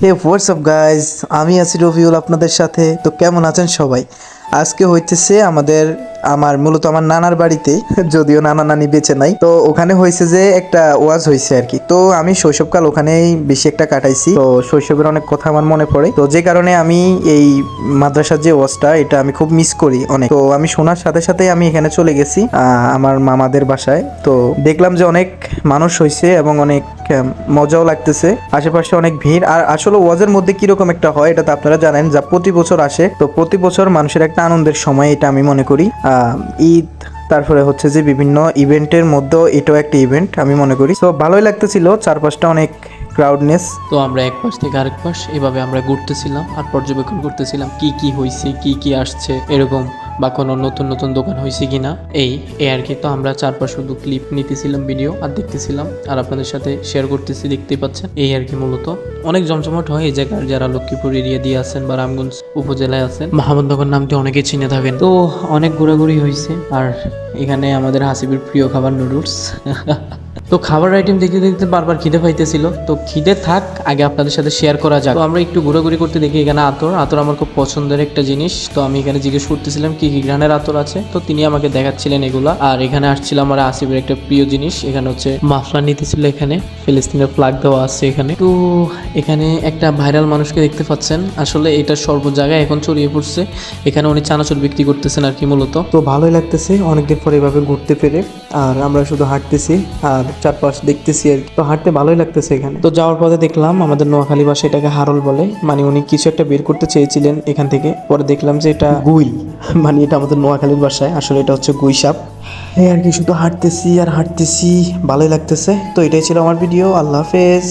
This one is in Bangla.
হে হোয়াটসঅ্যাপ গাইজ, আমি আছি রবিউল আপনাদের সাথে। তো কেমন আছেন সবাই? আজকে হইতেছে আমার মূলত আমার নানার বাড়িতে, যদিও নানা নানি বেঁচে নাই। তো ওখানে হয়েছে যে একটা ওয়াজ হয়েছে আর কি। তো আমি শৈশবকাল ওখানেই বেশি একটা কাটাইছি, তো শৈশবের অনেক কথা আমার মনে পড়ে। তো যে কারণে আমি এই মাদ্রাসার যে ওয়াজটা, এটা আমি খুব মিস করি অনেক। তো আমি শোনার সাথে সাথে আমি এখানে চলে গেছি আমার মামাদের বাসায়। তো দেখলাম যে অনেক মানুষ হয়েছে এবং অনেক মজাও লাগতেছে, আশেপাশে অনেক ভিড়। আর আসলে ওয়াজের মধ্যে কিরকম একটা হয় এটা তো আপনারা জানেন, যা প্রতি বছর আসে। তো প্রতি বছর মানুষের একটা আনন্দের সময়, এটা আমি মনে করি। ঈদ, তারপরে হচ্ছে যে বিভিন্ন ইভেন্টের মধ্যেও এটাও একটা ইভেন্ট আমি মনে করি। তো ভালোই লাগতেছিল, চারপাশটা অনেক ক্রাউডনেস। তো আমরা এক পাশ থেকে আরেক পাশ এভাবে আমরা ঘুরতেছিলাম আর পর্যবেক্ষণ করতেছিলাম কি কি হয়েছে, কি কি আসছে এরকম, বা কোনো নতুন নতুন দোকান হয়েছে কিনা, এই আর কি। তো আমরা চারপাশ শুধু ক্লিপ নিতেছিলাম, ভিডিও আর দেখতেছিলাম, আর আপনাদের সাথে শেয়ার করতেছি, দেখতেই পাচ্ছেন। এই আর কি মূলত অনেক জমজমাট হয় এই জায়গার। যারা লক্ষ্মীপুর এরিয়া দিয়ে আছেন বা রামগঞ্জ উপজেলায় আছেন, মাহমুদনগর নামটি অনেকে চিনে থাকেন। তো অনেক ঘোরাঘুরি হয়েছে। আর এখানে আমাদের হাসিবের প্রিয় খাবার নুডলস। তো খাবার আইটেম দেখতে দেখতে বারবার খিদে পাইতেছিল। তো খিদে থাক, আগে আপনাদের সাথে শেয়ার করা যাক। তো আমরা একটু ঘোরাঘুরি করতে দেখি এখানে আতর আমার খুব পছন্দের একটা জিনিস। তো আমি এখানে জিজ্ঞেস করতেছিলাম কি কি গ্রানের আতর আছে, তো তিনি আমাকে দেখাচ্ছিলেন এগুলা। আর এখানে আসছিল আমার আসিফের একটা প্রিয় জিনিস, এখানে হচ্ছে মাফলার নিতেছিল। এখানে ফিলিস্তিনের ফ্ল্যাগ দেওয়া আছে এখানে। তো এখানে একটা ভাইরাল মানুষকে দেখতে পাচ্ছেন, আসলে এটা সর্ব জায়গায় এখন ছড়িয়ে পড়ছে। এখানে উনি চানাচুর বিক্রি করতেছেন আর কি মূলত। তো ভালোই লাগতেছে অনেকদিন পর এভাবে ঘুরতে পেরে। আর আমরা শুধু হাঁটতেছি আর চারপাশ দেখতেছি আর কি। তো হাঁটতে ভালোই লাগতেছে এখানে। তো যাওয়ার পথে দেখলাম আমাদের নোয়াখালী ভাষায় এটাকে হারল বলে, মানে উনি কিছু একটা বের করতে চেয়েছিলেন এখান থেকে। পরে দেখলাম যে এটা গুই, মানে এটা আমাদের নোয়াখালীর ভাষায় আসলে এটা হচ্ছে গুই সাপ। এই আর কি, শুধু হাঁটতেছি আর হাঁটতেছি, ভালোই লাগতেছে। তো এটাই ছিল আমার ভিডিও। আল্লাহ হাফেজ।